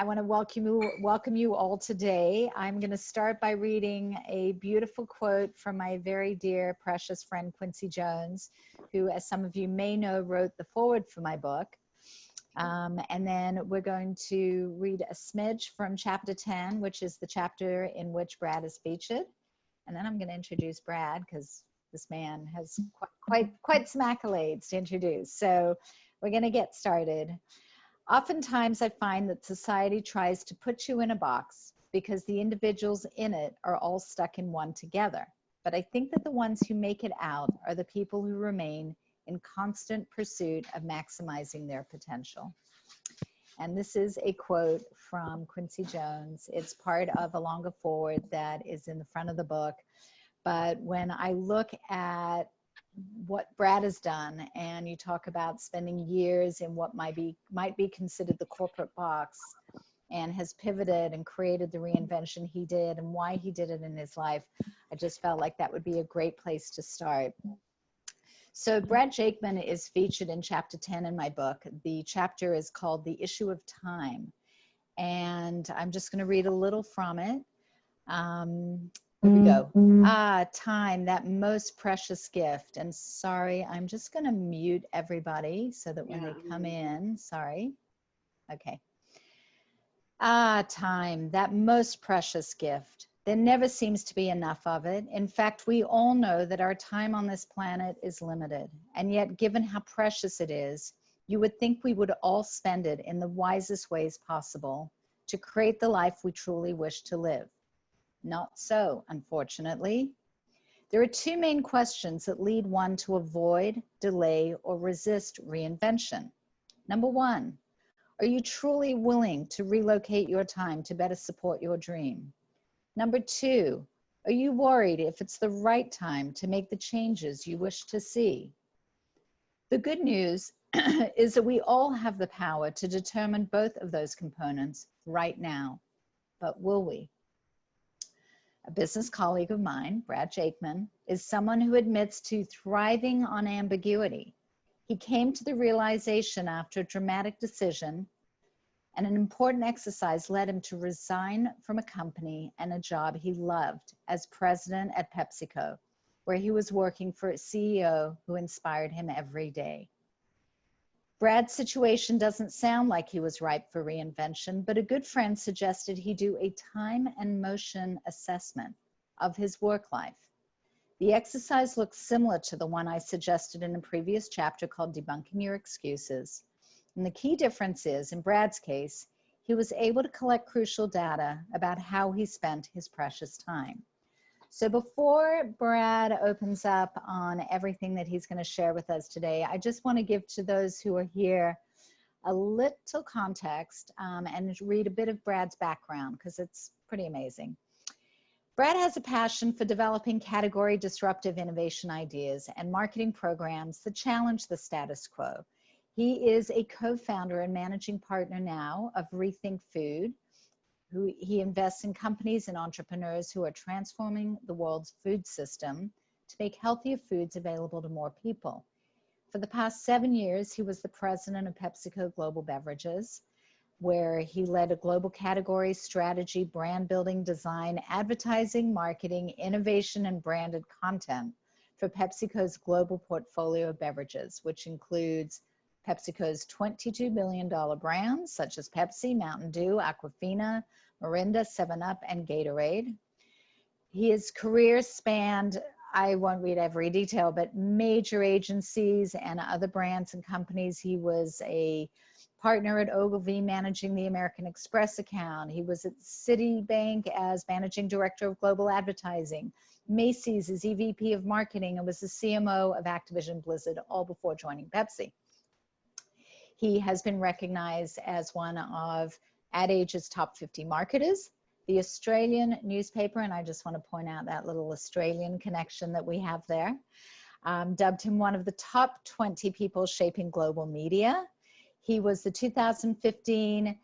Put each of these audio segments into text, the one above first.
I want to welcome you all today. I'm going to start by reading a beautiful quote from my very dear, precious friend, Quincy Jones, who, as some of you may know, wrote the foreword for my book. And then we're going to read a smidge from chapter 10, which is the chapter in which Brad is featured. And then I'm going to introduce Brad because this man has quite some accolades to introduce. So we're going to get started. Oftentimes I find that society tries to put you in a box because the individuals in it are all stuck in one together. But I think that the ones who make it out are the people who remain in constant pursuit of maximizing their potential. And this is a quote from Quincy Jones. It's part of a longer foreword that is in the front of the book. But when I look at what Brad has done, and you talk about spending years in what might be considered the corporate box, and has pivoted and created the reinvention he did and why he did it in his life, I just felt like that would be a great place to start. So Brad Jakeman is featured in chapter 10 in my book. The chapter is called The Issue of Time. And I'm just going to read a little from it. Here we go. Time, that most precious gift. And sorry, I'm just going to mute everybody so that when they come in, sorry. Okay. Time, that most precious gift. There never seems to be enough of it. In fact, we all know that our time on this planet is limited. And yet, given how precious it is, you would think we would all spend it in the wisest ways possible to create the life we truly wish to live. Not so, unfortunately. There are two main questions that lead one to avoid, delay, or resist reinvention. Number one, are you truly willing to relocate your time to better support your dream? Number two, are you worried if it's the right time to make the changes you wish to see? The good news is that we all have the power to determine both of those components right now, but will we? A business colleague of mine, Brad Jakeman, is someone who admits to thriving on ambiguity. He came to the realization after a dramatic decision, and an important exercise led him to resign from a company and a job he loved as president at Pepsico, where he was working for a CEO who inspired him every day. Brad's situation doesn't sound like he was ripe for reinvention, but a good friend suggested he do a time and motion assessment of his work life. The exercise looks similar to the one I suggested in a previous chapter called Debunking Your Excuses. And the key difference is, in Brad's case, he was able to collect crucial data about how he spent his precious time. So before Brad opens up on everything that he's going to share with us today, I just want to give to those who are here a little context and read a bit of Brad's background because it's pretty amazing. Brad has a passion for developing category disruptive innovation ideas and marketing programs that challenge the status quo. He is a co-founder and managing partner now of Rethink Food, who he invests in companies and entrepreneurs who are transforming the world's food system to make healthier foods available to more people. For the past 7 years, he was the president of Pepsico Global Beverages, where he led a global category strategy, brand building, design, advertising, marketing, innovation, and branded content for PepsiCo's global portfolio of beverages, which includes PepsiCo's $22 billion brands such as Pepsi, Mountain Dew, Aquafina, Mirinda, 7-Up, and Gatorade. His career spanned, I won't read every detail, but major agencies and other brands and companies. He was a partner at Ogilvy managing the American Express account. He was at Citibank as managing director of global advertising, Macy's as EVP of marketing, and was the CMO of Activision Blizzard, all before joining Pepsi. He has been recognized as one of Ad Age's top 50 marketers, the Australian newspaper, and I just want to point out that little Australian connection that we have there, dubbed him one of the top 20 people shaping global media. He was the 2015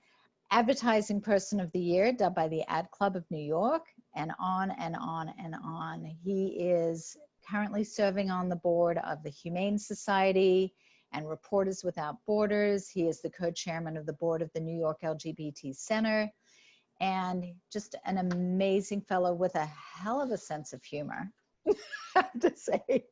Advertising Person of the Year, dubbed by the Ad Club of New York, and on and on and on. He is currently serving on the board of the Humane Society and Reporters Without Borders. He is the co-chairman of the board of the New York LGBT Center, and just an amazing fellow with a hell of a sense of humor, I have to say.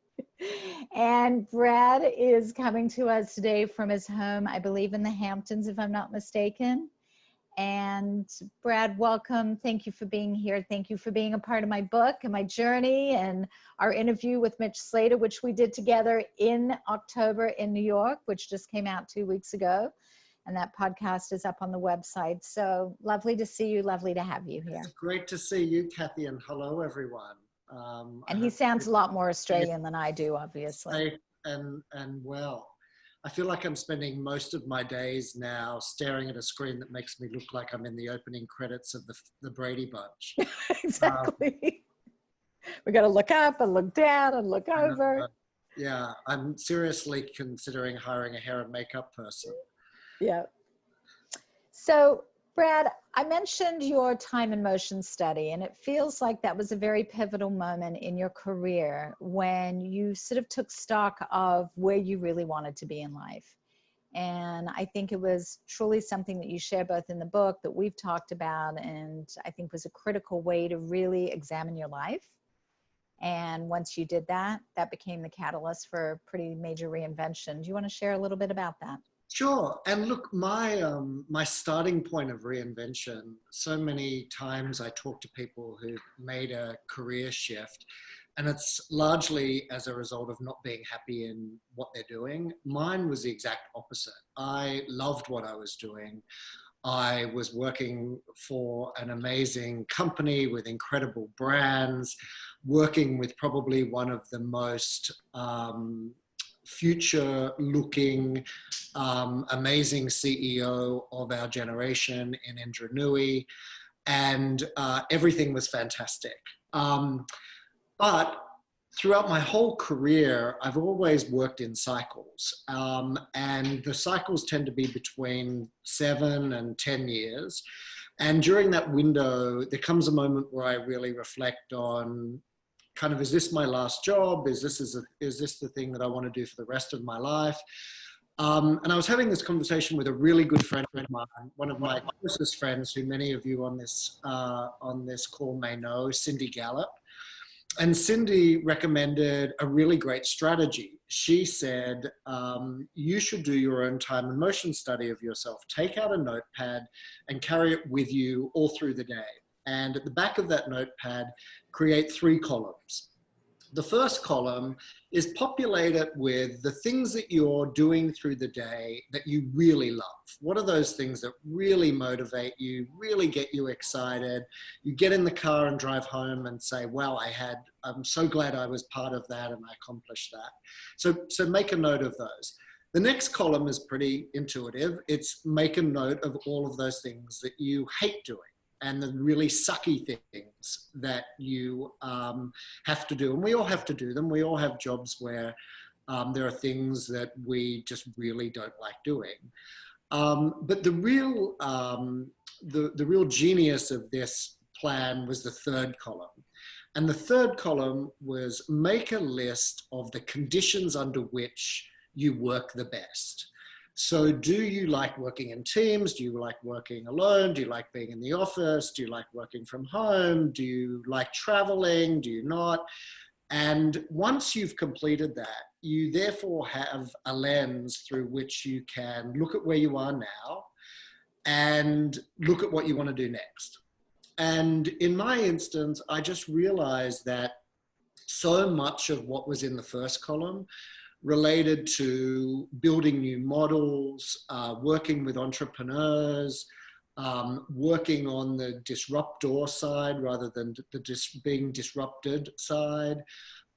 And Brad is coming to us today from his home, I believe in the Hamptons, if I'm not mistaken. And Brad, welcome. Thank you for being here. Thank you for being a part of my book and my journey and our interview with Mitch Slater, which we did together in October in New York, which just came out 2 weeks ago. And that podcast is up on the website. So lovely to see you. Lovely to have you here. It's great to see you, Kathi, and hello, everyone. And he sounds a lot more Australian than I do, obviously. Safe and well. I feel like I'm spending most of my days now staring at a screen that makes me look like I'm in the opening credits of the Brady Bunch. Exactly. We got to look up and look down and look over. Yeah, I'm seriously considering hiring a hair and makeup person. Yeah. So, Brad, I mentioned your time and motion study, and it feels like that was a very pivotal moment in your career when you sort of took stock of where you really wanted to be in life. And I think it was truly something that you share both in the book that we've talked about, and I think was a critical way to really examine your life. And once you did that, that became the catalyst for a pretty major reinvention. Do you want to share a little bit about that? Sure. And look, my starting point of reinvention, so many times I talk to people who've made a career shift, and it's largely as a result of not being happy in what they're doing. Mine was the exact opposite. I loved what I was doing. I was working for an amazing company with incredible brands, working with probably one of the most future-looking, amazing CEO of our generation in Indra Nooyi, and everything was fantastic. But throughout my whole career, I've always worked in cycles, and the cycles tend to be between 7 and 10 years. And during that window, there comes a moment where I really reflect on kind of, is this my last job? Is this the thing that I want to do for the rest of my life? And I was having this conversation with a really good friend of mine, one of my closest friends, who many of you on this call may know, Cindy Gallup. And Cindy recommended a really great strategy. She said, you should do your own time and motion study of yourself. Take out a notepad and carry it with you all through the day. And at the back of that notepad, create 3 columns. The first column is populated with the things that you're doing through the day that you really love. What are those things that really motivate you, really get you excited? You get in the car and drive home and say, wow, I'm so glad I was part of that and I accomplished that. So make a note of those. The next column is pretty intuitive. It's make a note of all of those things that you hate doing, and the really sucky things that you have to do. And we all have to do them. We all have jobs where there are things that we just really don't like doing. But the real genius of this plan was the third column. And the third column was make a list of the conditions under which you work the best. So do you like working in teams? Do you like working alone? Do you like being in the office? Do you like working from home? Do you like traveling? Do you not? And once you've completed that, you therefore have a lens through which you can look at where you are now and look at what you want to do next. And in my instance, I just realized that so much of what was in the first column related to building new models, working with entrepreneurs, working on the disruptor side rather than being disrupted side.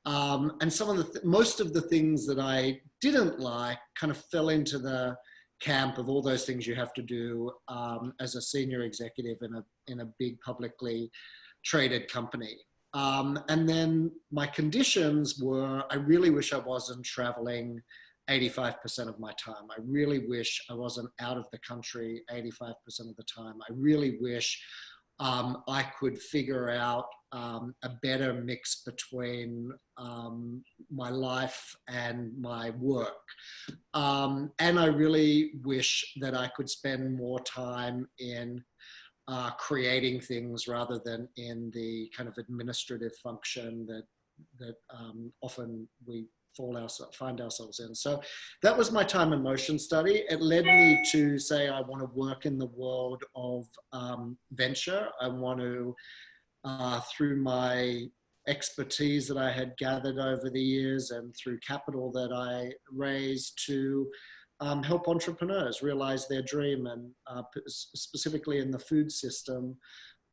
And most of the things that I didn't like kind of fell into the camp of all those things you have to do as a senior executive in a big publicly traded company. And then my conditions were, I really wish I wasn't traveling 85% of my time. I really wish I wasn't out of the country 85% of the time. I really wish I could figure out a better mix between my life and my work. And I really wish that I could spend more time in creating things rather than in the kind of administrative function that often we find ourselves in. So that was my time and motion study. It led me to say I want to work in the world of venture. I want to, through my expertise that I had gathered over the years and through capital that I raised, to help entrepreneurs realize their dream, and specifically in the food system,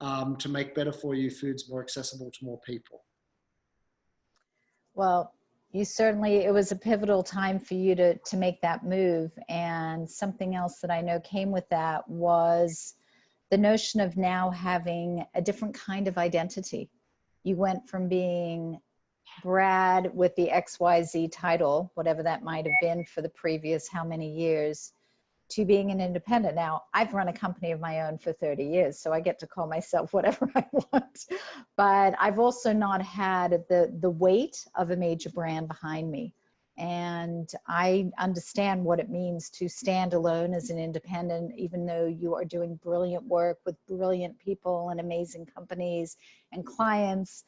to make better for you foods more accessible to more people. Well, you certainly, it was a pivotal time for you to make that move. And something else that I know came with that was the notion of now having a different kind of identity. You went from being Brad with the XYZ title, whatever that might have been for the previous how many years, to being an independent. Now, I've run a company of my own for 30 years, so I get to call myself whatever I want. But I've also not had the weight of a major brand behind me. And I understand what it means to stand alone as an independent, even though you are doing brilliant work with brilliant people and amazing companies and clients.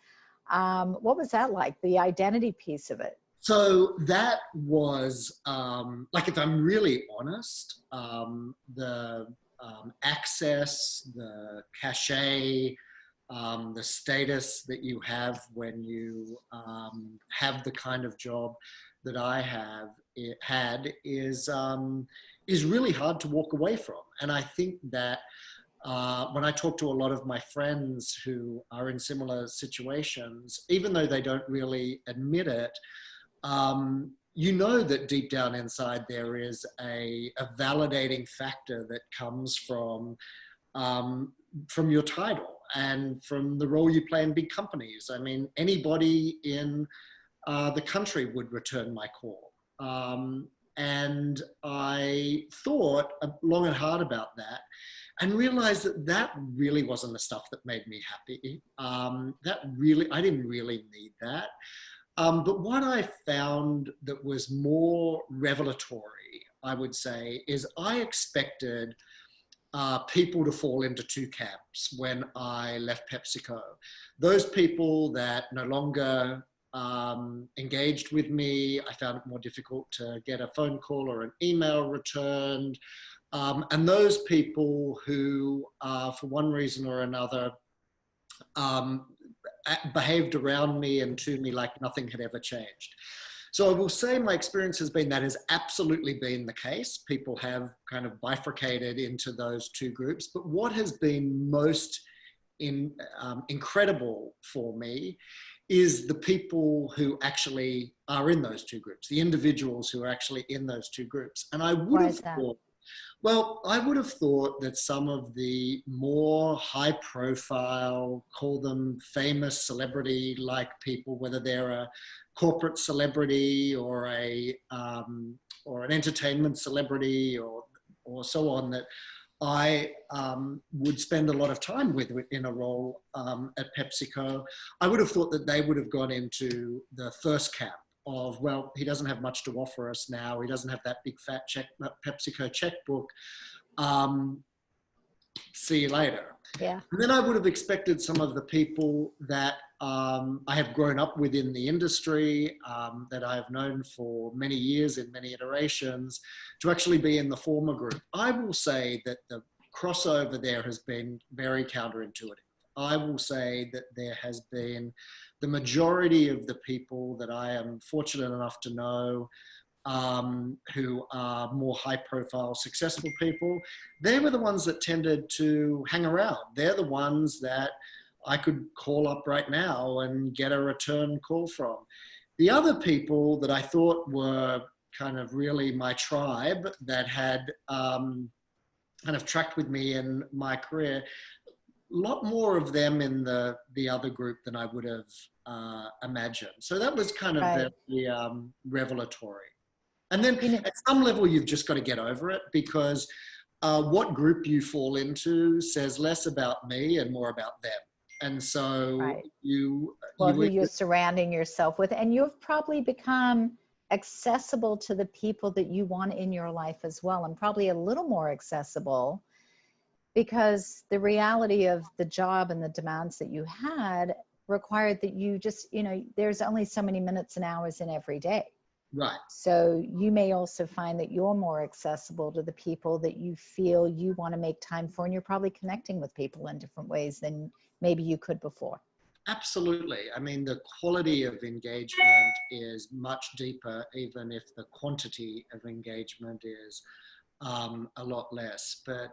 What was that like, the identity piece of it? So that was, like, if I'm really honest, the access, the cachet, the status that you have when you have the kind of job that I had is really hard to walk away from. And I think that when I talk to a lot of my friends who are in similar situations, even though they don't really admit it, you know that deep down inside there is a validating factor that comes from your title and from the role you play in big companies. I mean, anybody in the country would return my call. And I thought long and hard about that, and realized that that really wasn't the stuff that made me happy. I didn't really need that. But what I found that was more revelatory, I would say, is I expected people to fall into two camps when I left PepsiCo. Those people that no longer engaged with me, I found it more difficult to get a phone call or an email returned. And those people who, for one reason or another, behaved around me and to me like nothing had ever changed. So I will say my experience has been that has absolutely been the case. People have kind of bifurcated into those two groups. But what has been most incredible for me is the people who actually are in those two groups, the individuals who are actually in those two groups. And I would have thought, well, I would have thought that some of the more high profile, call them famous celebrity-like people, whether they're a corporate celebrity or or an entertainment celebrity or so on, that I would spend a lot of time with in a role at PepsiCo. I would have thought that they would have gone into the first camp of, well, he doesn't have much to offer us now. He doesn't have that big fat PepsiCo checkbook. See you later. Yeah. And then I would have expected some of the people that I have grown up with in the industry, that I have known for many years in many iterations, to actually be in the former group. I will say that the crossover there has been very counterintuitive. I will say that there has been the majority of the people that I am fortunate enough to know, who are more high profile, successful people, they were the ones that tended to hang around. They're the ones that I could call up right now and get a return call from. The other people that I thought were kind of really my tribe, that had kind of tracked with me in my career, a lot more of them in the other group than I would have imagined. So that was kind of very revelatory. And then at some level, you've just got to get over it, because what group you fall into says less about me and more about them. And so Right. you Well, who you you're surrounding yourself with. And you've probably become accessible to the people that you want in your life as well, and probably a little more accessible because the reality of the job and the demands that you had required that you just, you know, there's only so many minutes and hours in every day. right. So you may also find that you're more accessible to the people that you feel you want to make time for, and you're probably connecting with people in different ways than maybe you could before. Absolutely. I mean, the quality of engagement is much deeper, even if the quantity of engagement is a lot less. But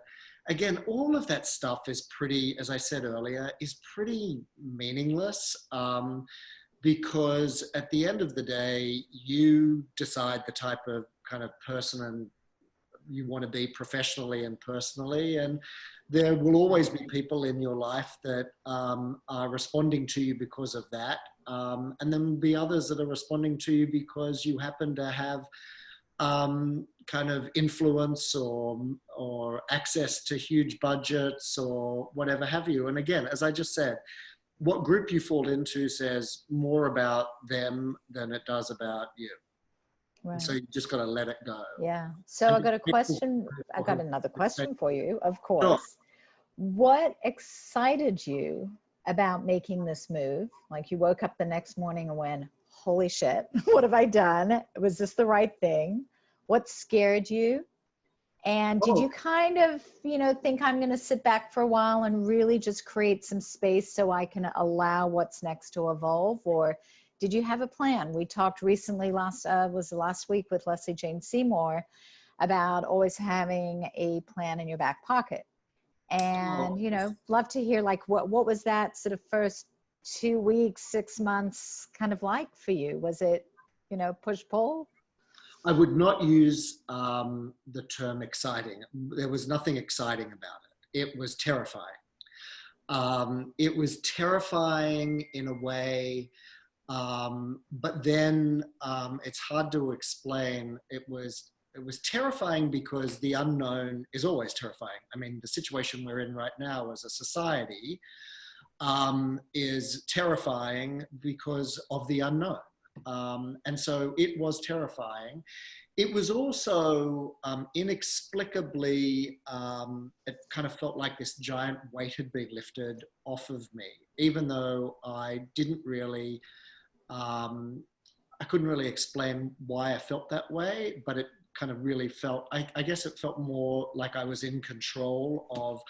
again, all of that stuff is pretty, as I said earlier, is pretty meaningless, because at the end of the day, you decide the type of kind of person and you want to be professionally and personally. And there will always be people in your life that are responding to you because of that. And then will be others that are responding to you because you happen to have kind of influence or access to huge budgets or whatever have you. And again, as I just said, what group you fall into says more about them than it does about you. Right. So you just got to let it go. Yeah. So I got a question. I got another question for you, of course. What excited you about making this move? Like you woke up the next morning and went, holy shit, what have I done? Was this the right thing? What scared you? And did you kind of, you know, think I'm going to sit back for a while and really just create some space so I can allow what's next to evolve? Or did you have a plan? We talked recently, last week with Leslie Jane Seymour about always having a plan in your back pocket. And, you know, love to hear like what was that sort of first 2 weeks, 6 months kind of like for you? Was it, you know, push pull? I would not use the term exciting. There was nothing exciting about it. It was terrifying. It was terrifying in a way, but then it's hard to explain. It was terrifying because the unknown is always terrifying. I mean, the situation we're in right now as a society is terrifying because of the unknown. And so it was terrifying. It was also inexplicably, it kind of felt like this giant weight had been lifted off of me, even though I didn't really, I couldn't really explain why I felt that way, but it kind of really felt, I guess it felt more like I was in control of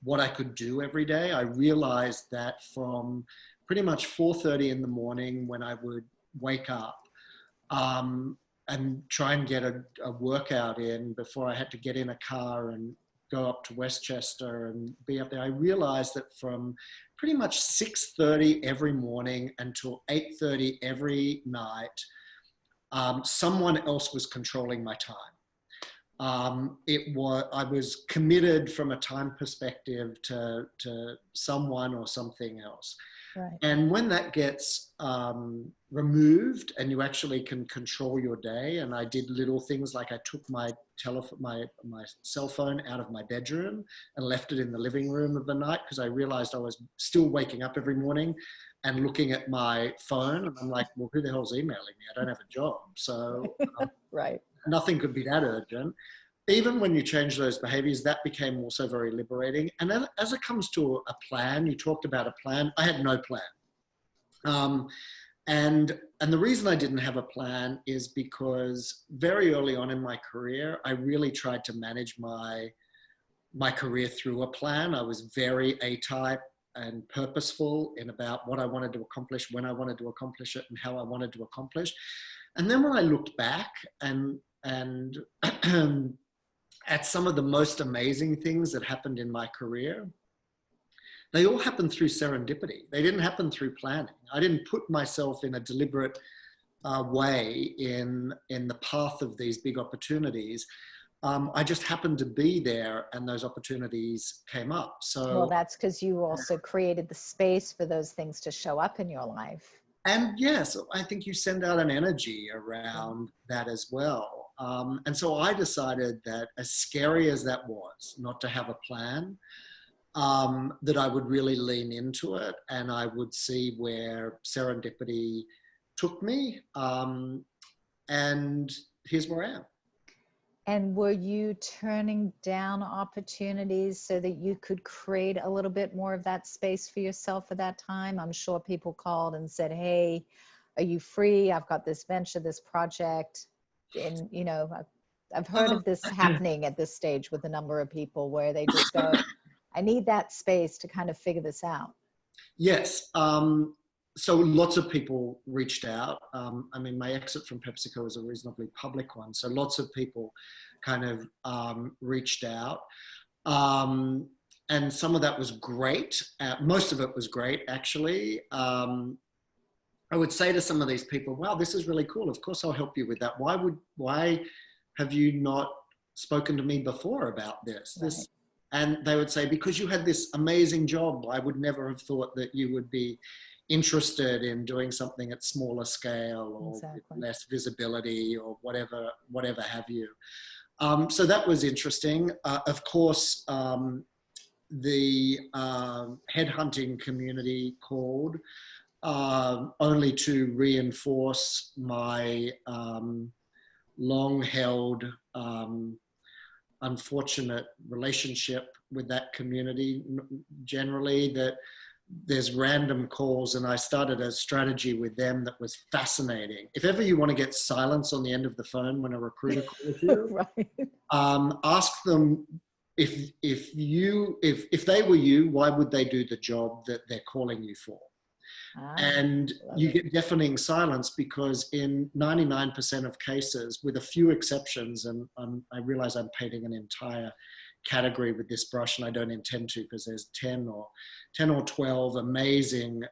what I could do every day. I realized that from pretty much 4:30 in the morning when I would wake up and try and get a workout in before I had to get in a car and go up to Westchester and be up there. I realized that from pretty much 6:30 every morning until 8:30 every night, someone else was controlling my time. I was committed from a time perspective to someone or something else. Right. And when that gets removed and you actually can control your day, and I did little things like I took my cell phone out of my bedroom and left it in the living room of the night because I realized I was still waking up every morning and looking at my phone. And I'm like, well, who the hell's emailing me? I don't have a job. So Right. nothing could be that urgent. Even when you change those behaviors, that became also very liberating. And then as it comes to a plan, you talked about a plan. I had no plan. And the reason I didn't have a plan is because very early on in my career, I really tried to manage my career through a plan. I was very A-type and purposeful in about what I wanted to accomplish, when I wanted to accomplish it, and how I wanted to accomplish. And then when I looked back and at some of the most amazing things that happened in my career, they all happened through serendipity. They didn't happen through planning. I didn't put myself in a deliberate way in the path of these big opportunities. I just happened to be there and those opportunities came up. So, well, that's because you also created the space for those things to show up in your life. and yes, I think you send out an energy around that as well. And so I decided that, as scary as that was, not to have a plan, that I would really lean into it, and I would see where serendipity took me. And here's where I am. And were you turning down opportunities so that you could create a little bit more of that space for yourself at that time? I'm sure people called and said, hey, are you free? I've got this venture, this project. And, you know, I've heard of this happening at this stage with a number of people where they just go, I need that space to kind of figure this out. Yes. So lots of people reached out. I mean, my exit from Pepsico was a reasonably public one. So lots of people kind of reached out. And some of that was great. Most of it was great, actually. I would say to some of these people, wow, this is really cool. Of course, I'll help you with that. Why have you not spoken to me before about this? Right. And they would say, because you had this amazing job, I would never have thought that you would be interested in doing something at smaller scale or Exactly. less visibility or whatever have you. So that was interesting. Of course, the headhunting community called only to reinforce my long-held unfortunate relationship with that community. Generally, that there's random calls, and I started a strategy with them that was fascinating. If ever you want to get silence on the end of the phone when a recruiter calls you, Right. Ask them if they were you, why would they do the job that they're calling you for? And you get deafening silence, because in 99% of cases, with a few exceptions, and I realize I'm painting an entire category with this brush, and I don't intend to, because there's 10 or 12 amazing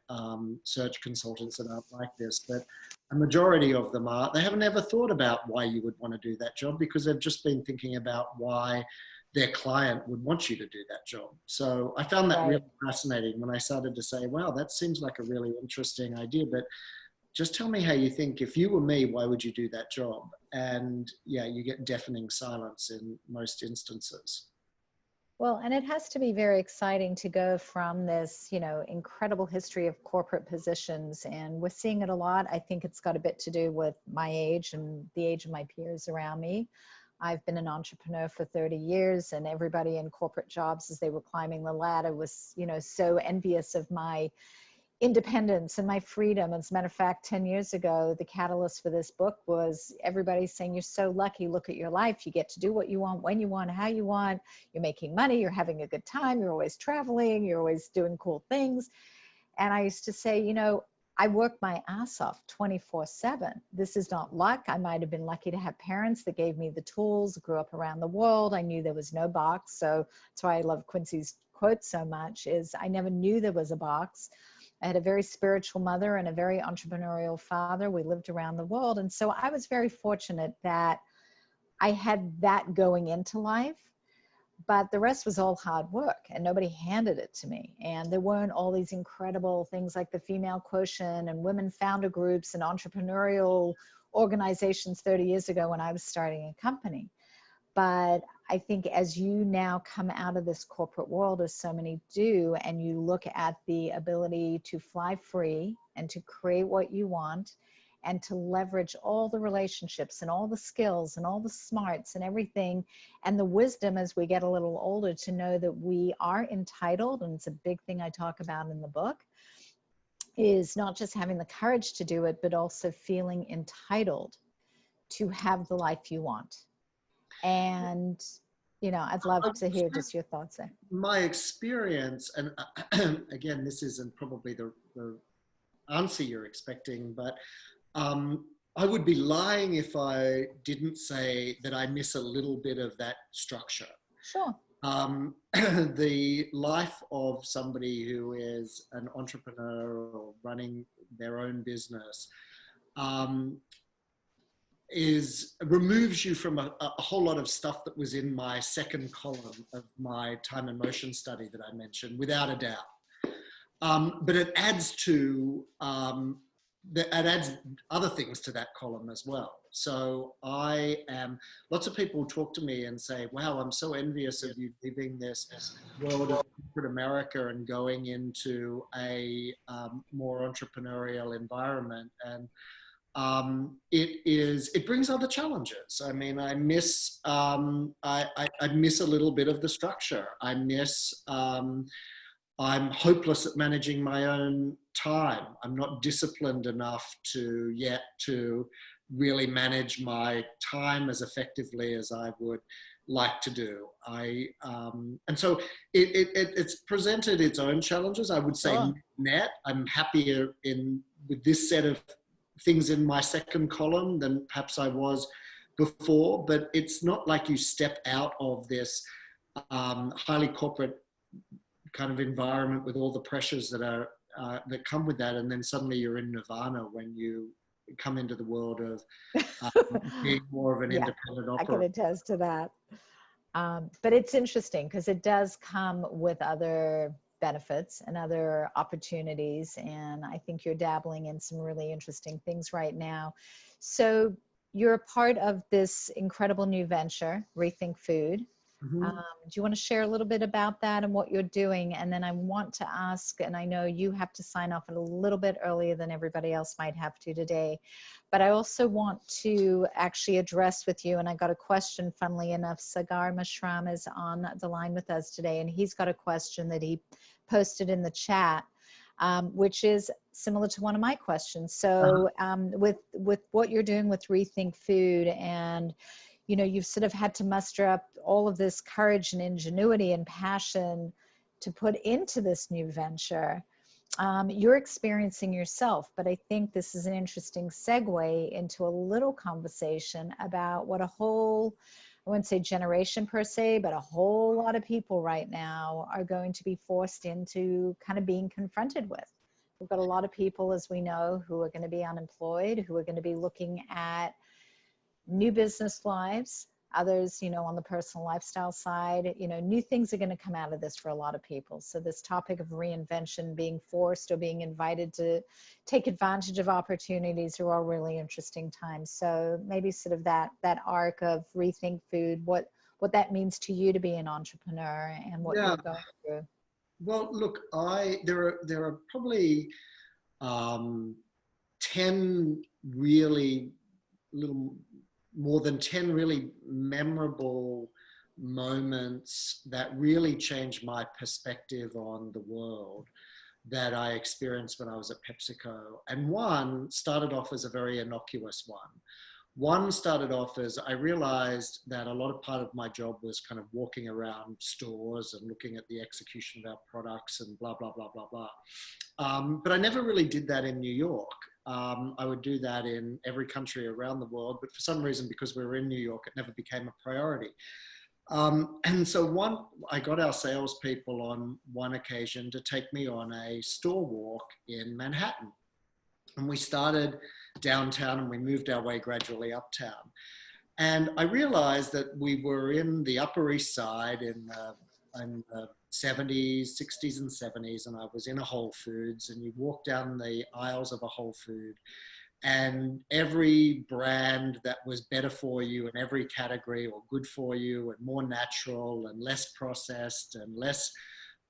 search consultants that aren't like this, but a majority of them are. They haven't ever thought about why you would want to do that job, because they've just been thinking about why their client would want you to do that job. So I found that really fascinating when I started to say, wow, that seems like a really interesting idea, but just tell me how you think. If you were me, why would you do that job? And yeah, you get deafening silence in most instances. Well, and it has to be very exciting to go from this, you know, incredible history of corporate positions. And we're seeing it a lot. I think it's got a bit to do with my age and the age of my peers around me. I've been an entrepreneur for 30 years, and everybody in corporate jobs, as they were climbing the ladder, was, you know, so envious of my independence and my freedom. As a matter of fact, 10 years ago, the catalyst for this book was everybody saying, you're so lucky, look at your life. You get to do what you want, when you want, how you want. You're making money, you're having a good time, you're always traveling, you're always doing cool things. And I used to say, you know, I work my ass off 24/7. This is not luck. I might have been lucky to have parents that gave me the tools, grew up around the world. I knew there was no box. So that's why I love Quincy's quote so much, is I never knew there was a box. I had a very spiritual mother and a very entrepreneurial father. We lived around the world. And so I was very fortunate that I had that going into life. But the rest was all hard work, and nobody handed it to me. And there weren't all these incredible things like the female quotient and women founder groups and entrepreneurial organizations 30 years ago when I was starting a company. But I think as you now come out of this corporate world, as so many do, and you look at the ability to fly free and to create what you want, and to leverage all the relationships and all the skills and all the smarts and everything, and the wisdom as we get a little older, to know that we are entitled, and it's a big thing I talk about in the book, is not just having the courage to do it, but also feeling entitled to have the life you want. And, you know, I'd love to hear just your thoughts there. My experience, and again, this isn't probably the answer you're expecting, but I would be lying if I didn't say that I miss a little bit of that structure. Sure. The life of somebody who is an entrepreneur or running their own business removes you from a whole lot of stuff that was in my second column of my time and motion study that I mentioned, without a doubt. But it adds to it adds other things to that column as well. So lots of people talk to me and say, wow, I'm so envious of you leaving this world of corporate America and going into a more entrepreneurial environment. And it brings other challenges. I mean, I miss a little bit of the structure. I'm hopeless at managing my own time. I'm not disciplined enough to really manage my time as effectively as I would like to do. And so it's presented its own challenges. I would say net, I'm happier with this set of things in my second column than perhaps I was before, but it's not like you step out of this highly corporate kind of environment with all the pressures that come with that, and then suddenly you're in nirvana when you come into the world of being more of an independent operator. I can attest to that. But it's interesting because it does come with other benefits and other opportunities, and I think you're dabbling in some really interesting things right now. So you're a part of this incredible new venture, Rethink Food. Mm-hmm. Do you want to share a little bit about that and what you're doing? And then I want to ask, and I know you have to sign off a little bit earlier than everybody else might have to today, but I also want to actually address with you, and I got a question, funnily enough, Sagar Mashram is on the line with us today, and he's got a question that he posted in the chat, which is similar to one of my questions. So with what you're doing with Rethink Food, and you know, you've sort of had to muster up all of this courage and ingenuity and passion to put into this new venture. You're experiencing yourself, but I think this is an interesting segue into a little conversation about what a whole, I wouldn't say generation per se, but a whole lot of people right now are going to be forced into kind of being confronted with. We've got a lot of people, as we know, who are going to be unemployed, who are going to be looking at new business lives, others, you know, on the personal lifestyle side, you know, new things are going to come out of this for a lot of people. So this topic of reinvention, being forced or being invited to take advantage of opportunities are all really interesting times. So maybe sort of that arc of Rethink Food, what that means to you to be an entrepreneur and what you're going through. Well, look, there are probably 10 really more than 10 really memorable moments that really changed my perspective on the world that I experienced when I was at Pepsico. And one started off as a very innocuous one. One started off as I realized that a lot of part of my job was kind of walking around stores and looking at the execution of our products and blah, blah, blah, blah, blah. But I never really did that in New York. I would do that in every country around the world, but for some reason, because we were in New York, it never became a priority. And so I got our salespeople on one occasion to take me on a store walk in Manhattan. And we started downtown and we moved our way gradually uptown. And I realized that we were in the Upper East Side in the 70s, 60s and 70s, and I was in a Whole Foods, and you walk down the aisles of a Whole Food, and every brand that was better for you in every category, or good for you and more natural and less processed and less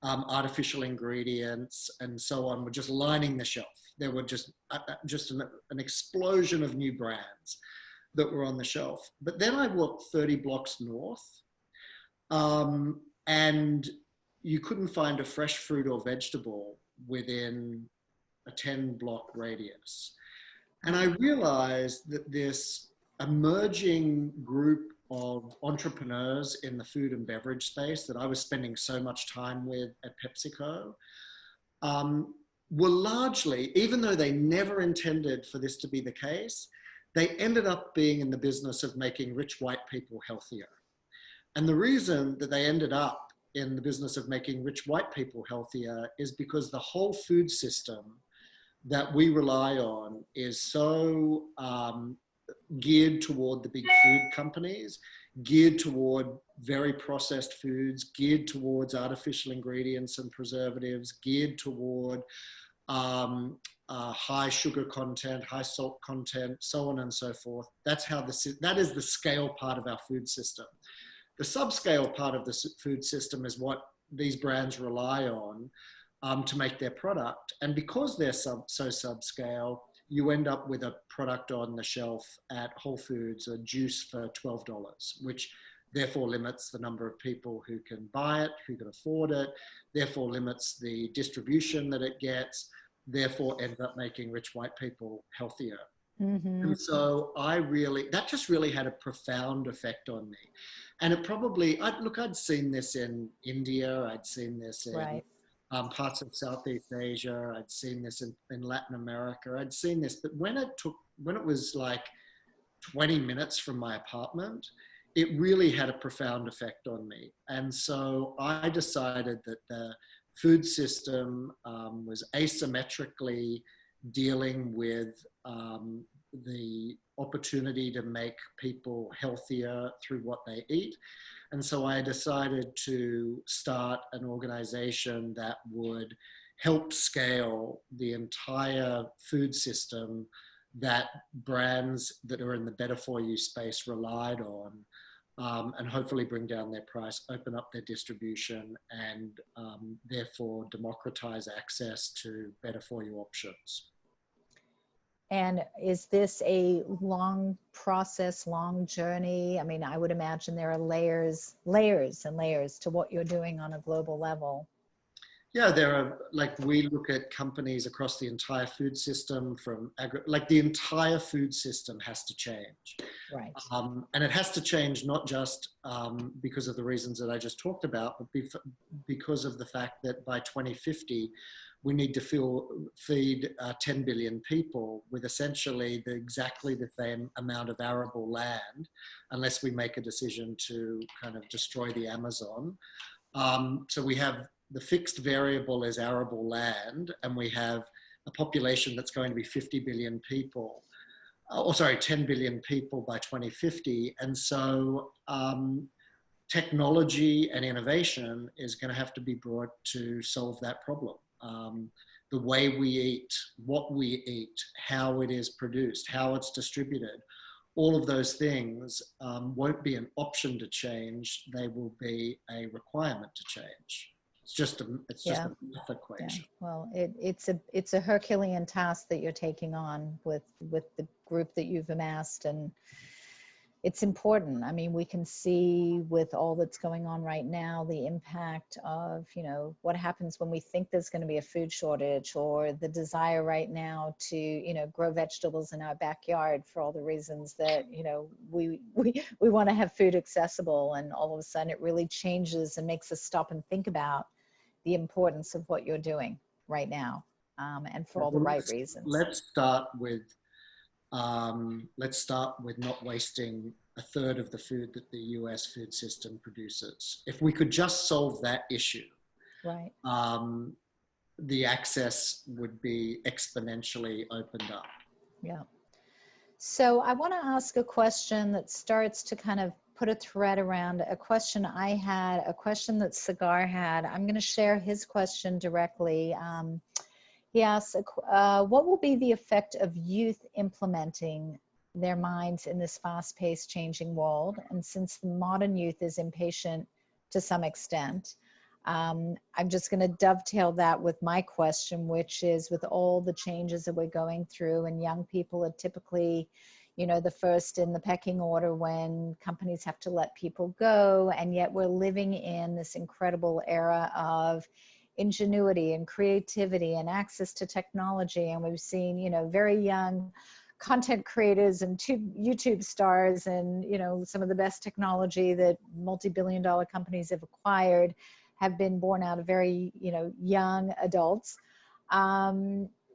artificial ingredients and so on, were just lining the shelf. There were just an explosion of new brands that were on the shelf. But then I walked 30 blocks north, and you couldn't find a fresh fruit or vegetable within a 10-block radius. And I realized that this emerging group of entrepreneurs in the food and beverage space that I was spending so much time with at PepsiCo were largely, even though they never intended for this to be the case, they ended up being in the business of making rich white people healthier. And the reason that they ended up in the business of making rich white people healthier is because the whole food system that we rely on is so geared toward the big food companies, geared toward very processed foods, geared towards artificial ingredients and preservatives, geared toward high sugar content, high salt content, so on and so forth. That is the scale part of our food system. The subscale part of the food system is what these brands rely on to make their product. And because they're so subscale, you end up with a product on the shelf at Whole Foods, a juice for $12, which therefore limits the number of people who can buy it, who can afford it, therefore limits the distribution that it gets, therefore ends up making rich white people healthier. And so that just really had a profound effect on me. And it probably, I'd seen this in India, I'd seen this in parts of Southeast Asia, I'd seen this in Latin America, I'd seen this, but when it was like 20 minutes from my apartment, it really had a profound effect on me. And so I decided that the food system was asymmetrically dealing with the opportunity to make people healthier through what they eat. And so I decided to start an organization that would help scale the entire food system that brands that are in the better for you space relied on, and hopefully bring down their price, open up their distribution, and therefore democratize access to better for you options. And is this a long process, long journey? I mean, I would imagine there are layers and layers to what you're doing on a global level. Yeah, we look at companies across the entire food system the entire food system has to change. Right. And it has to change not just because of the reasons that I just talked about, but because of the fact that by 2050, we need to feed 10 billion people with essentially exactly the same amount of arable land, unless we make a decision to kind of destroy the Amazon. So we have the fixed variable is arable land, and we have a population that's going to be 50 billion people, 10 billion people by 2050. And so technology and innovation is going to have to be brought to solve that problem. The way we eat, what we eat, how it is produced, how it's distributed, all of those things won't be an option to change. They will be a requirement to change. It's just a math equation. Yeah. Well, it's a Herculean task that you're taking on with the group that you've amassed, and it's important. I mean, we can see with all that's going on right now, the impact of, what happens when we think there's going to be a food shortage, or the desire right now to, grow vegetables in our backyard for all the reasons that, we want to have food accessible, and all of a sudden it really changes and makes us stop and think about the importance of what you're doing right now, and for all the right reasons. Let's start with not wasting a third of the food that the US food system produces. If we could just solve that issue, right, the access would be exponentially opened up. Yeah. So I want to ask a question that starts to kind of put a thread around a question I had, a question that Sagar had. I'm going to share his question directly. He asks, what will be the effect of youth implementing their minds in this fast-paced changing world? And since the modern youth is impatient to some extent, I'm just going to dovetail that with my question, which is, with all the changes that we're going through, and young people are typically, the first in the pecking order when companies have to let people go, and yet we're living in this incredible era of ingenuity and creativity and access to technology. And we've seen, very young content creators and YouTube stars and, some of the best technology that multi-billion-dollar companies have acquired have been born out of very, young adults.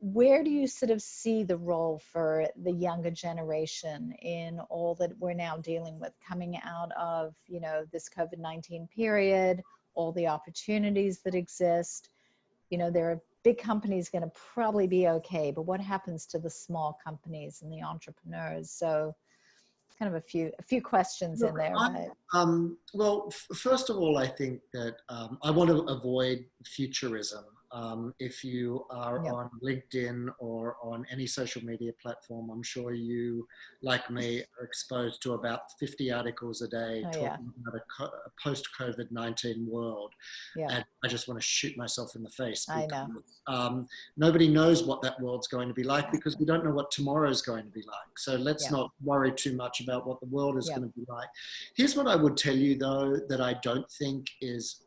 Where do you sort of see the role for the younger generation in all that we're now dealing with coming out of, this COVID-19 period, all the opportunities that exist? There are big companies going to probably be okay, but what happens to the small companies and the entrepreneurs? So kind of a few questions in there. Well, first of all, I think that I want to avoid futurism. If you are Yep. on LinkedIn or on any social media platform, I'm sure you, like me, are exposed to about 50 articles a day Oh, yeah. talking about a post-COVID-19 world. Yeah. And I just want to shoot myself in the face I know. because nobody knows what that world's going to be like because we don't know what tomorrow's going to be like. So let's Yeah. not worry too much about what the world is Yeah. going to be like. Here's what I would tell you, though, that I don't think is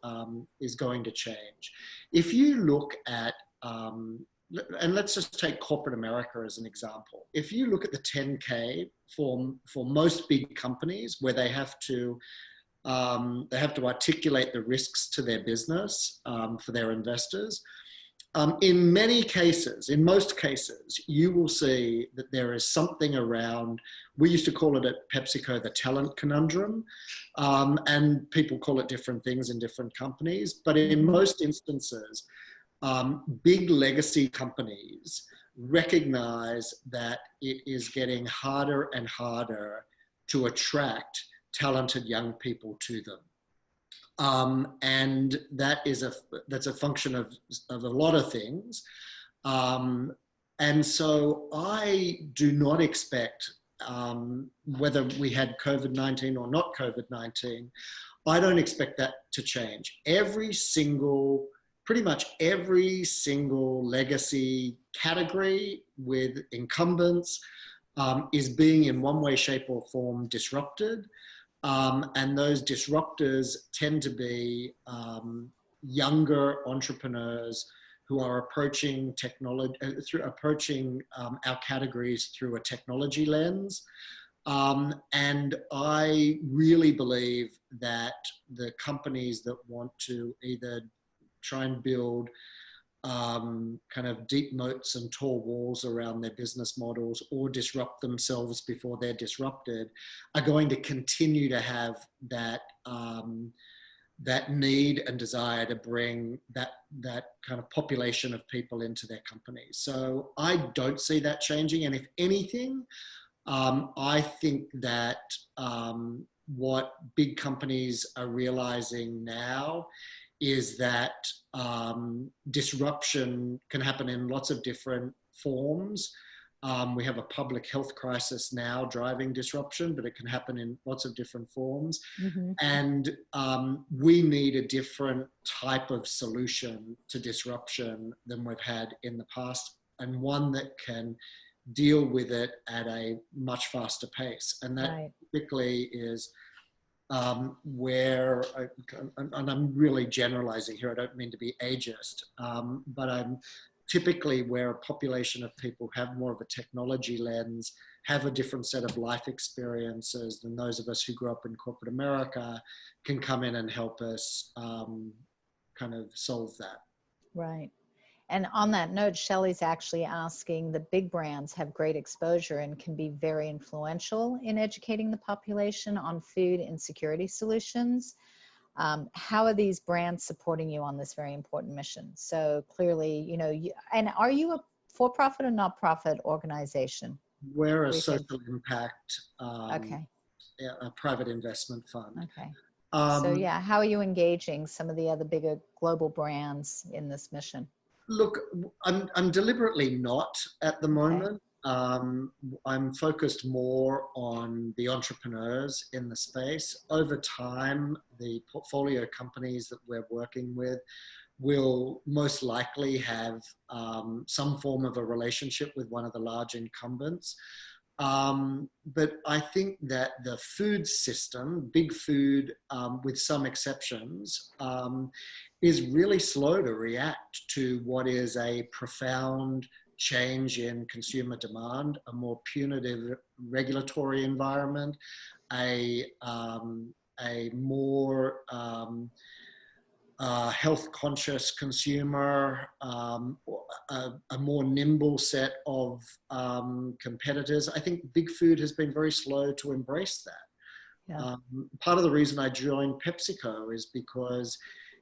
going to change. If you look at, and let's just take corporate America as an example. If you look at the 10K for most big companies where they have to articulate the risks to their business for their investors. In most cases, you will see that there is something around, we used to call it at Pepsico the talent conundrum, and people call it different things in different companies. But in most instances, big legacy companies recognize that it is getting harder and harder to attract talented young people to them. And that's a function of a lot of things. And so I do not expect, whether we had COVID-19 or not COVID-19, I don't expect that to change. Pretty much every single legacy category with incumbents is being in one way, shape, or form disrupted. And those disruptors tend to be younger entrepreneurs who are approaching technology, approaching our categories through a technology lens. And I really believe that the companies that want to either try and build kind of deep moats and tall walls around their business models or disrupt themselves before they're disrupted are going to continue to have that need and desire to bring that kind of population of people into their companies. So I don't see that changing. And if anything, I think that what big companies are realizing now is that disruption can happen in lots of different forms. We have a public health crisis now driving disruption, but it can happen in lots of different forms. And we need a different type of solution to disruption than we've had in the past, and one that can deal with it at a much faster pace. And that typically is where, and I'm really generalizing here, I don't mean to be ageist, but I'm typically where a population of people have more of a technology lens, have a different set of life experiences than those of us who grew up in corporate America, can come in and help us kind of solve that. Right. And on that note, Shelley's actually asking, the big brands have great exposure and can be very influential in educating the population on food insecurity solutions. How are these brands supporting you on this very important mission? So clearly, you know, and are you a for-profit or not-profit organization? We're a social impact, okay. A private investment fund. Okay. So yeah, how are you engaging some of the other bigger global brands in this mission? Look, I'm deliberately not at the moment. I'm focused more on the entrepreneurs in the space. Over time, the portfolio companies that we're working with will most likely have some form of a relationship with one of the large incumbents. But I think that the food system, big food, with some exceptions, is really slow to react to what is a profound change in consumer demand, a more punitive regulatory environment, a more health-conscious consumer, a more nimble set of competitors. I think big food has been very slow to embrace that. Yeah. Part of the reason I joined PepsiCo is because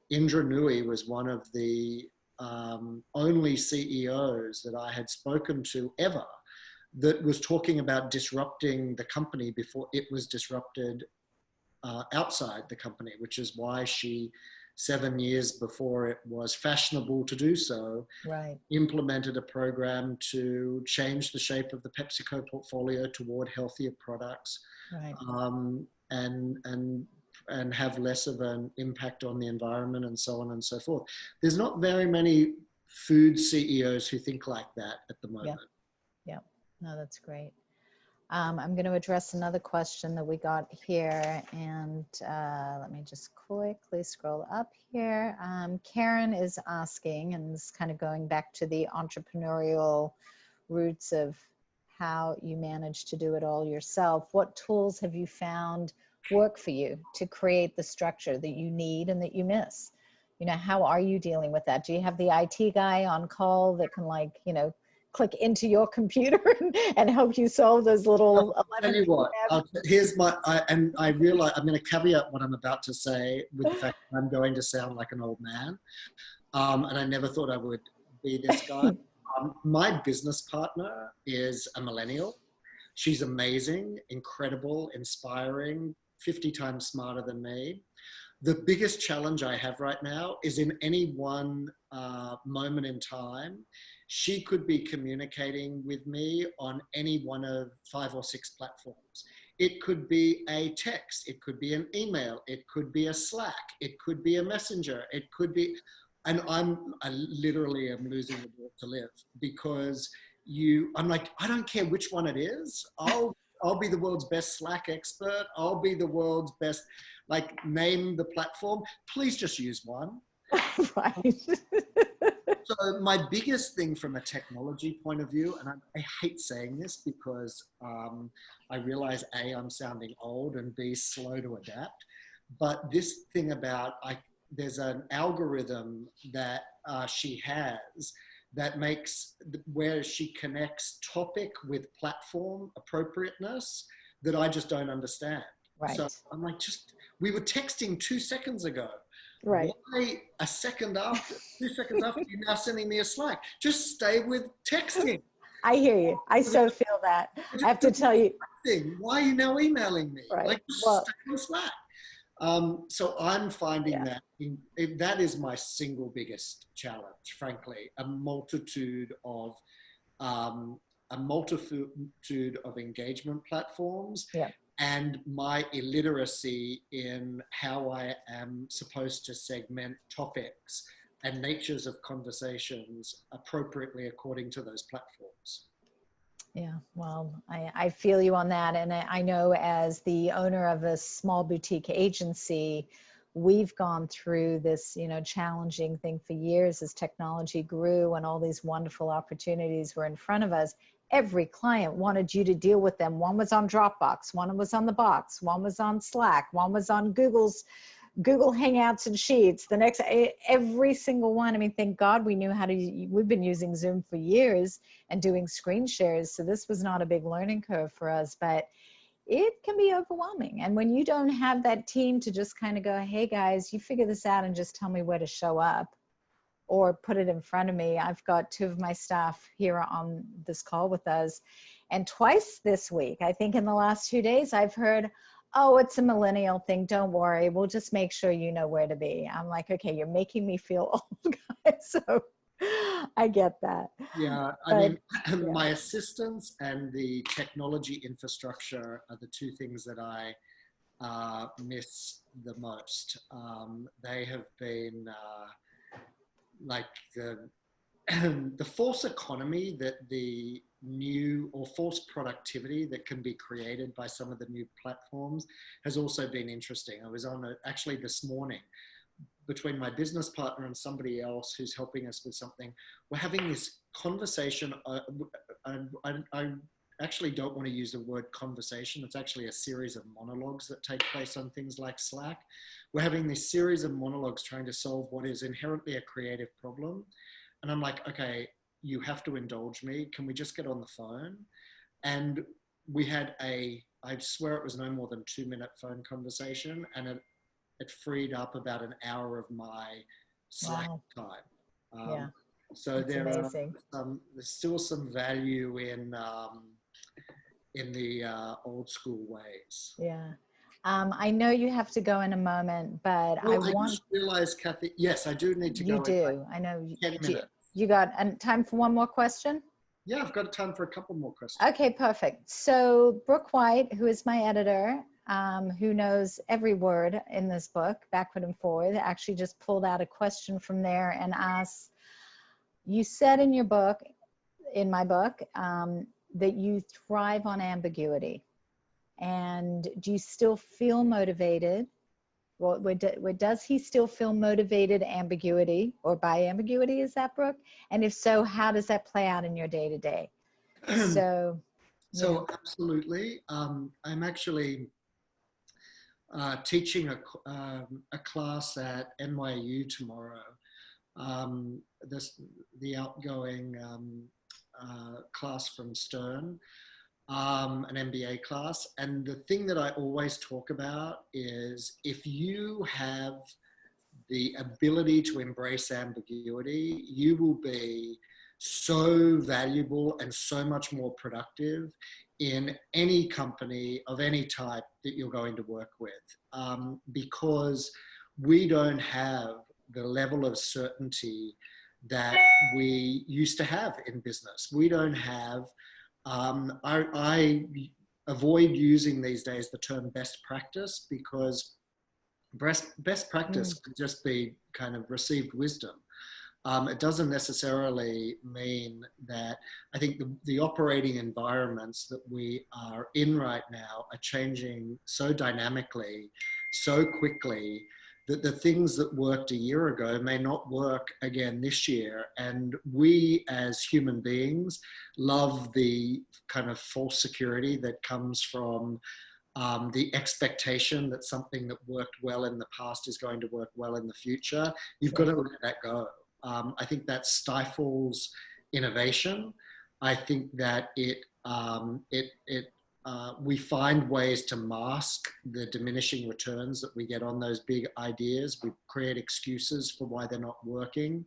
Indra Nooyi was one of the only CEOs that I had spoken to ever that was talking about disrupting the company before it was disrupted outside the company, which is why she 7 years before it was fashionable to do so, Right. implemented a program to change the shape of the PepsiCo portfolio toward healthier products, Right. and have less of an impact on the environment, and so on and so forth. There's not very many food CEOs who think like that at the moment. Yeah. No, that's great. I'm going to address another question that we got here, and let me just quickly scroll up here. Karen is asking, and this is kind of going back to the entrepreneurial roots of how you manage to do it all yourself. What tools have you found work for you to create the structure that you need and that you miss? You know, how are you dealing with that? Do you have the IT guy on call that can, like, you know, click into your computer and help you solve those little 11? I'll tell you what, here's my, I realize I'm going to caveat what I'm about to say with the fact that I'm going to sound like an old man. And I never thought I would be this guy. My business partner is a millennial. She's amazing, incredible, inspiring, 50 times smarter than me. The biggest challenge I have right now is in any one moment in time, she could be communicating with me on any one of 5 or 6 platforms. It could be a text, it could be an email, it could be a Slack, it could be a messenger, it could be, and I literally am losing the will to live, because I'm like, I don't care which one it is. I'll be the world's best Slack expert. I'll be the world's best, like, name the platform. Please just use one. Right. So my biggest thing from a technology point of view, and I hate saying this because I realize A, I'm sounding old, and B, slow to adapt. But this thing about, there's an algorithm that she has that makes, where she connects topic with platform appropriateness that I just don't understand. Right. So I'm like, we were texting 2 seconds ago. Right. Why 2 seconds after, you're now sending me a Slack? Just stay with texting. I hear you. I so feel that. I have to tell you. Why are you now emailing me? Right. Like, just Well, stay on Slack. So I'm finding that that is my single biggest challenge, frankly. A multitude of engagement platforms, and my illiteracy in how I am supposed to segment topics and natures of conversations appropriately according to those platforms. Yeah, well, I feel you on that. And I know, as the owner of a small boutique agency, we've gone through this, you know, challenging thing for years as technology grew and all these wonderful opportunities were in front of us. Every client wanted you to deal with them. One was on Dropbox, one was on the box, one was on Slack, one was on Google Hangouts and Sheets, the next, every single one. I mean, thank God we knew how to, we've been using Zoom for years and doing screen shares. So this was not a big learning curve for us, but it can be overwhelming. And when you don't have that team to just kind of go, hey guys, you figure this out and just tell me where to show up or put it in front of me. I've got 2 of my staff here on this call with us. And twice this week, I think in the last 2 days, I've heard, oh, it's a millennial thing. Don't worry. We'll just make sure you know where to be. I'm like, okay, you're making me feel old, guys. So I get that. Yeah, I mean, my assistants and the technology infrastructure are the 2 things that I miss the most. They have been like the false economy that the new, or false productivity that can be created by some of the new platforms has also been interesting. I was on actually this morning, between my business partner and somebody else who's helping us with something, we're having this conversation. I actually don't want to use the word conversation. It's actually a series of monologues that take place on things like Slack. We're having this series of monologues trying to solve what is inherently a creative problem. And I'm like, okay, you have to indulge me. Can we just get on the phone? And we had I swear it was no more than 2-minute phone conversation, and it freed up about an hour of my Slack time. So there's still some value in the old school ways. Yeah. I know you have to go in a moment, but I Well, I want, just realized, Kathy, yes, I do need to you go in like do. I know 10 minutes. you got time for one more question? Yeah, I've got time for a couple more questions. Okay, perfect. So Brooke White, who is my editor, who knows every word in this book, backward and forward, actually just pulled out a question from there and asked, you said in your book, in my book, that you thrive on ambiguity. And do you still feel motivated? Well, does he still feel motivated ambiguity or by ambiguity? Is that, Brooke? And if so, how does that play out in your day to day? So, yeah. So absolutely. I'm actually teaching a class at NYU tomorrow. The outgoing class from Stern, an MBA class. And the thing that I always talk about is if you have the ability to embrace ambiguity, you will be so valuable and so much more productive in any company of any type that you're going to work with, because we don't have the level of certainty that we used to have in business. We don't have, I avoid using these days the term best practice, because best practice could just be kind of received wisdom. It doesn't necessarily mean that. I think the operating environments that we are in right now are changing so dynamically, so quickly, that the things that worked a year ago may not work again this year. And we as human beings love the kind of false security that comes from the expectation that something that worked well in the past is going to work well in the future. You've got to let that go. I think that stifles innovation. I think that we find ways to mask the diminishing returns that we get on those big ideas. We create excuses for why they're not working.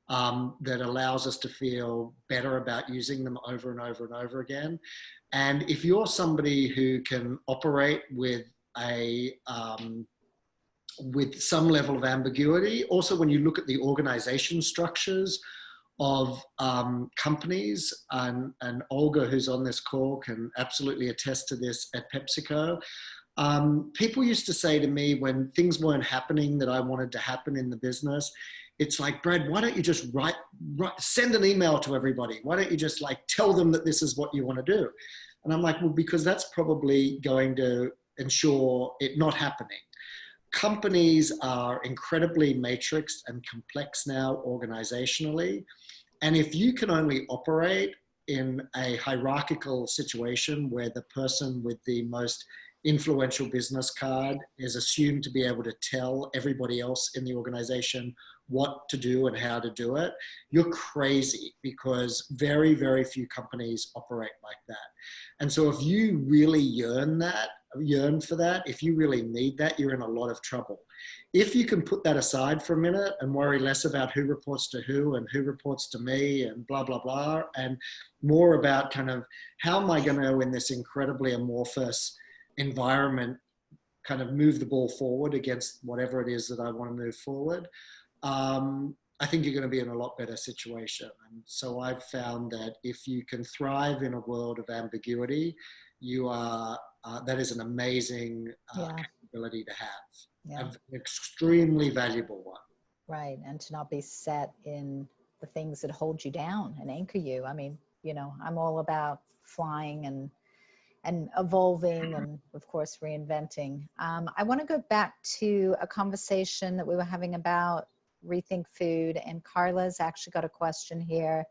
That allows us to feel better about using them over and over and over again. And if you're somebody who can operate with with some level of ambiguity, also when you look at the organization structures of companies, and Olga, who's on this call, can absolutely attest to this at PepsiCo. People used to say to me when things weren't happening that I wanted to happen in the business, it's like, Brad, why don't you just send an email to everybody? Why don't you just like tell them that this is what you want to do? And I'm like, well, because that's probably going to ensure it not happening. Companies are incredibly matrixed and complex now organizationally. And if you can only operate in a hierarchical situation where the person with the most influential business card is assumed to be able to tell everybody else in the organization what to do and how to do it, you're crazy, because very, very few companies operate like that. And so if you really yearn for that, if you really need that, you're in a lot of trouble. If you can put that aside for a minute and worry less about who reports to who and who reports to me and blah, blah, blah, and more about kind of how am I going to, in this incredibly amorphous environment, kind of move the ball forward against whatever it is that I want to move forward, I think you're going to be in a lot better situation. And so I've found that if you can thrive in a world of ambiguity, you are, that is an amazing capability to have, an extremely valuable one. Right, and to not be set in the things that hold you down and anchor you. I mean, you know, I'm all about flying and evolving and of course reinventing. I want to go back to a conversation that we were having about Rethink Food, and Carla's actually got a question here.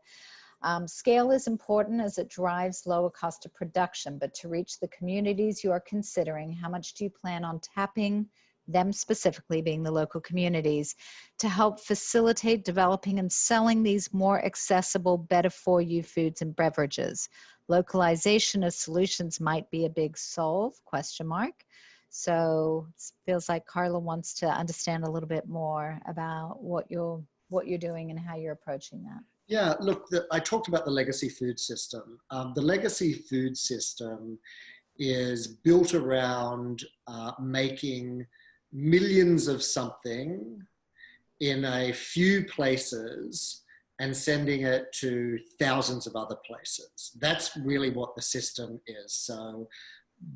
Scale is important as it drives lower cost of production, but to reach the communities you are considering, how much do you plan on tapping them, specifically being the local communities, to help facilitate developing and selling these more accessible, better for you foods and beverages? Localization of solutions might be a big solve, question mark. So it feels like Carla wants to understand a little bit more about what you're doing and how you're approaching that. Yeah, look, I talked about the legacy food system. The legacy food system is built around making millions of something in a few places and sending it to thousands of other places. That's really what the system is. So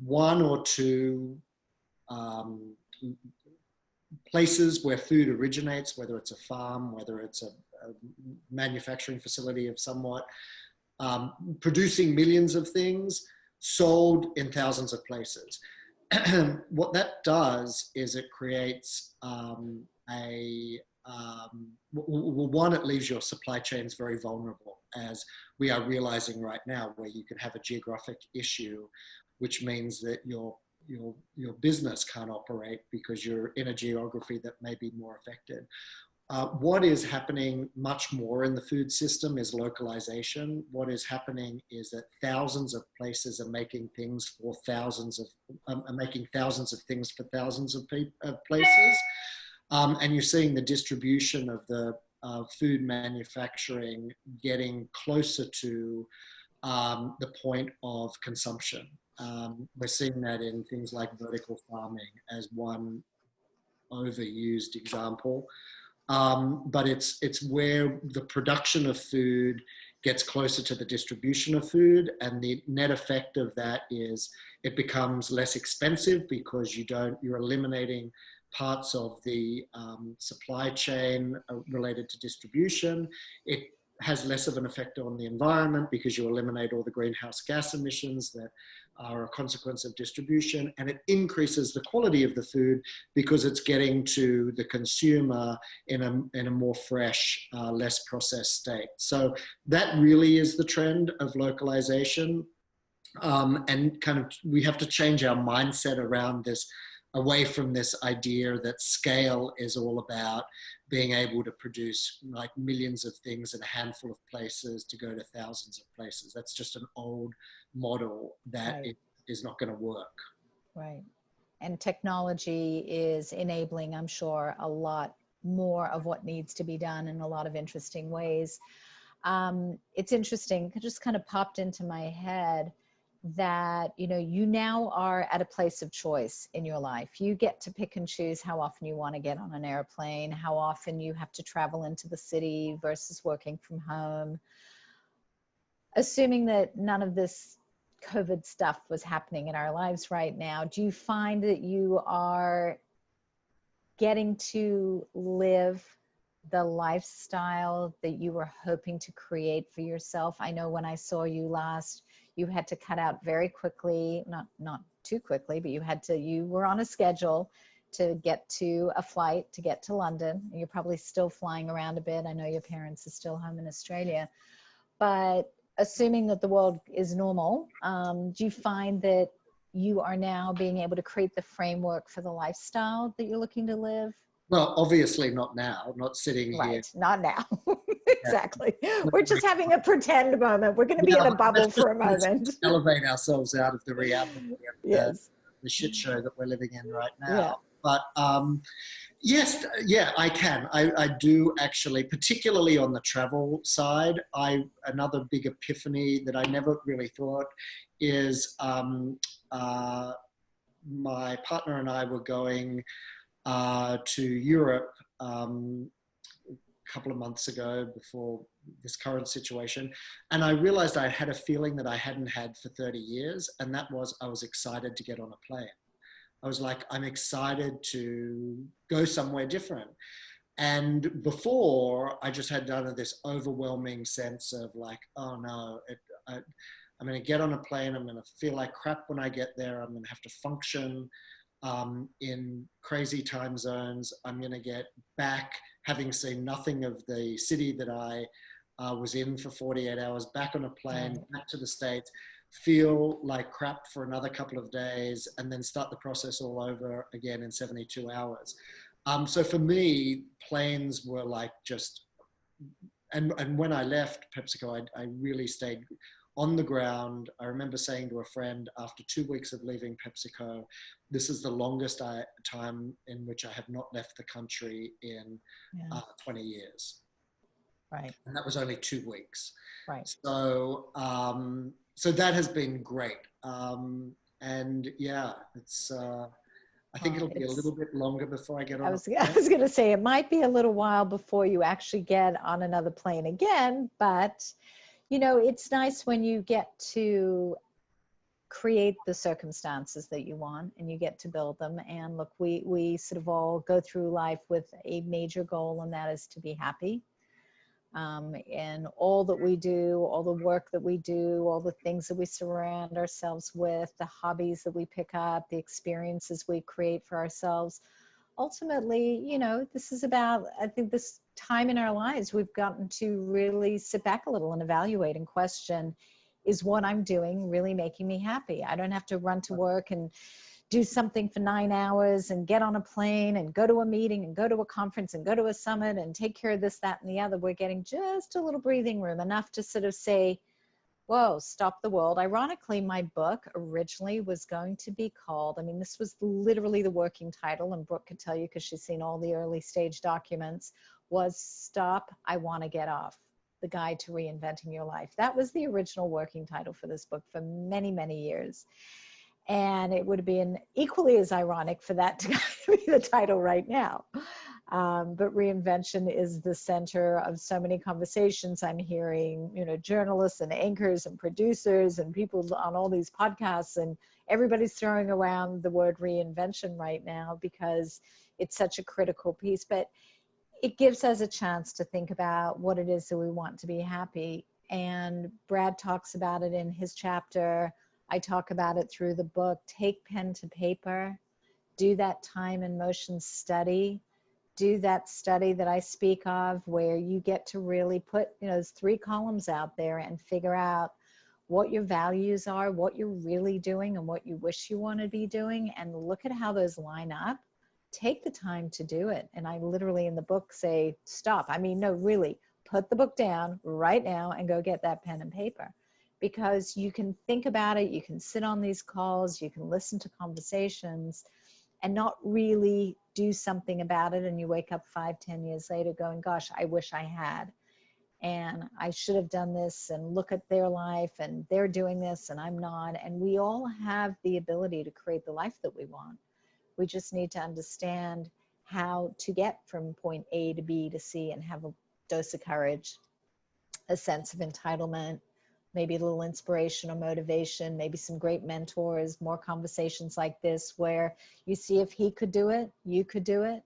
one or two places where food originates, whether it's a farm, whether it's a manufacturing facility of somewhat, producing millions of things, sold in thousands of places. What that does is it creates one, it leaves your supply chains very vulnerable, as we are realizing right now, where you can have a geographic issue, which means that your business can't operate because you're in a geography that may be more affected. What is happening much more in the food system is localization. What is happening is that thousands of places are making things for thousands of things for thousands of places, and you're seeing the distribution of the food manufacturing getting closer to the point of consumption. We're seeing that in things like vertical farming as one overused example. But it's where the production of food gets closer to the distribution of food, and the net effect of that is it becomes less expensive because you're eliminating parts of the supply chain related to distribution. It has less of an effect on the environment because you eliminate all the greenhouse gas emissions that are a consequence of distribution, and it increases the quality of the food because it's getting to the consumer in a more fresh, less processed state. So that really is the trend of localization, and kind of we have to change our mindset around this, away from this idea that scale is all about being able to produce like millions of things in a handful of places to go to thousands of places. That's just an old model that Right. is not going to work. Right. And technology is enabling, I'm sure, a lot more of what needs to be done in a lot of interesting ways. It's interesting, it just kind of popped into my head that, you know, you now are at a place of choice in your life. You get to pick and choose how often you want to get on an airplane, how often you have to travel into the city versus working from home. Assuming that none of this COVID stuff was happening in our lives right now, do you find that you are getting to live the lifestyle that you were hoping to create for yourself? I know when I saw you last, you had to cut out very quickly, not too quickly, but you were on a schedule to get to a flight to get to London. You're probably still flying around a bit. I know your parents are still home in Australia, but assuming that the world is normal, do you find that you are now being able to create the framework for the lifestyle that you're looking to live? Well, obviously not now, not sitting here. Right, not now. Exactly. We're just having a pretend moment. We're going to be in a bubble for a moment. Let's elevate ourselves out of the reality of Yes. the shit show that we're living in right now. Yeah. But yes, yeah, I can. I do actually, particularly on the travel side. Another big epiphany that I never really thought is my partner and I were going to Europe a couple of months ago before this current situation. And I realized I had a feeling that I hadn't had for 30 years. And that was, I was excited to get on a plane. I was like, I'm excited to go somewhere different. And before, I just had done this overwhelming sense of like, oh no, I'm going to get on a plane. I'm going to feel like crap when I get there. I'm going to have to function in crazy time zones. I'm going to get back, having seen nothing of the city that I was in for 48 hours, back on a plane, back to the States, feel like crap for another couple of days, and then start the process all over again in 72 hours. So for me, planes were like just, and when I left PepsiCo, I really stayed on the ground. I remember saying to a friend after 2 weeks of leaving PepsiCo, this is the longest time in which I have not left the country in 20 years. Right. And that was only 2 weeks. Right. So, so that has been great. And yeah, it's, I think it'll be a little bit longer before I get on. I was going to say, it might be a little while before you actually get on another plane again, but you know, it's nice when you get to create the circumstances that you want and you get to build them. And look, we sort of all go through life with a major goal, and that is to be happy. And all that we do, all the work that we do, all the things that we surround ourselves with, the hobbies that we pick up, the experiences we create for ourselves. Ultimately, you know, this is about, I think this time in our lives, we've gotten to really sit back a little and evaluate and question, is what I'm doing really making me happy? I don't have to run to work and do something for 9 hours and get on a plane and go to a meeting and go to a conference and go to a summit and take care of this, that, and the other. We're getting just a little breathing room, enough to sort of say, whoa, stop the world. Ironically, my book originally was going to be called, I mean, this was literally the working title, and Brooke could tell you because she's seen all the early stage documents, was Stop, I Want to Get Off, The Guide to Reinventing Your Life. That was the original working title for this book for many, many years. And it would have been equally as ironic for that to be the title right now. But Reinvention is the center of so many conversations I'm hearing, you know, journalists and anchors and producers and people on all these podcasts, and everybody's throwing around the word reinvention right now because it's such a critical piece. But it gives us a chance to think about what it is that we want to be happy. And Brad talks about it in his chapter. I talk about it through the book. Take pen to paper, do that time and motion study, do that study that I speak of where you get to really put, you know, those 3 columns out there and figure out what your values are, what you're really doing and what you wish you want to be doing, and look at how those line up. Take the time to do it. And I literally in the book say, stop. I mean, no, really, put the book down right now and go get that pen and paper. Because you can think about it, you can sit on these calls, you can listen to conversations and not really do something about it. And you wake up 5-10 years later going, gosh, I wish I had. And I should have done this, and look at their life and they're doing this and I'm not. And we all have the ability to create the life that we want. We just need to understand how to get from point A to B to C and have a dose of courage, a sense of entitlement, maybe a little inspiration or motivation, maybe some great mentors, more conversations like this where you see if he could do it, you could do it.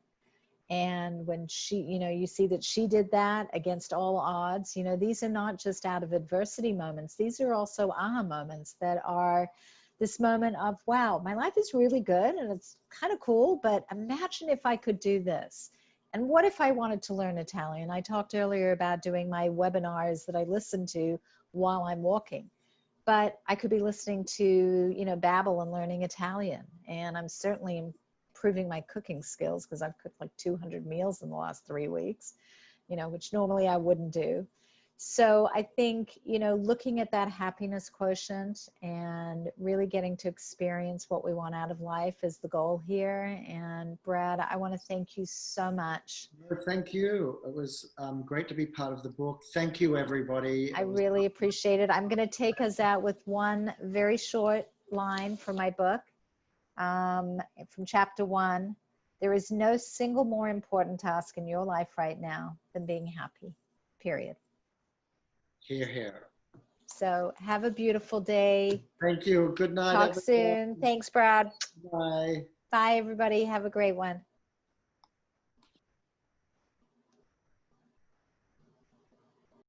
And when she, you know, you see that she did that against all odds, you know, these are not just out of adversity moments. These are also aha moments that are this moment of, wow, my life is really good and it's kind of cool, but imagine if I could do this. And what if I wanted to learn Italian? I talked earlier about doing my webinars that I listen to while I'm walking, but I could be listening to, you know, Babbel and learning Italian. And I'm certainly improving my cooking skills because I've cooked like 200 meals in the last 3 weeks, you know, which normally I wouldn't do. So I think, you know, looking at that happiness quotient and really getting to experience what we want out of life is the goal here. And Brad, I want to thank you so much. Thank you. It was great to be part of the book. Thank you, everybody. I really appreciate it. I'm going to take us out with one very short line from my book, from chapter 1. There is no single more important task in your life right now than being happy, period. Hear, hear. So have a beautiful day. Thank you. Good night. Talk soon. Thanks, Brad. Bye. Bye, everybody. Have a great one.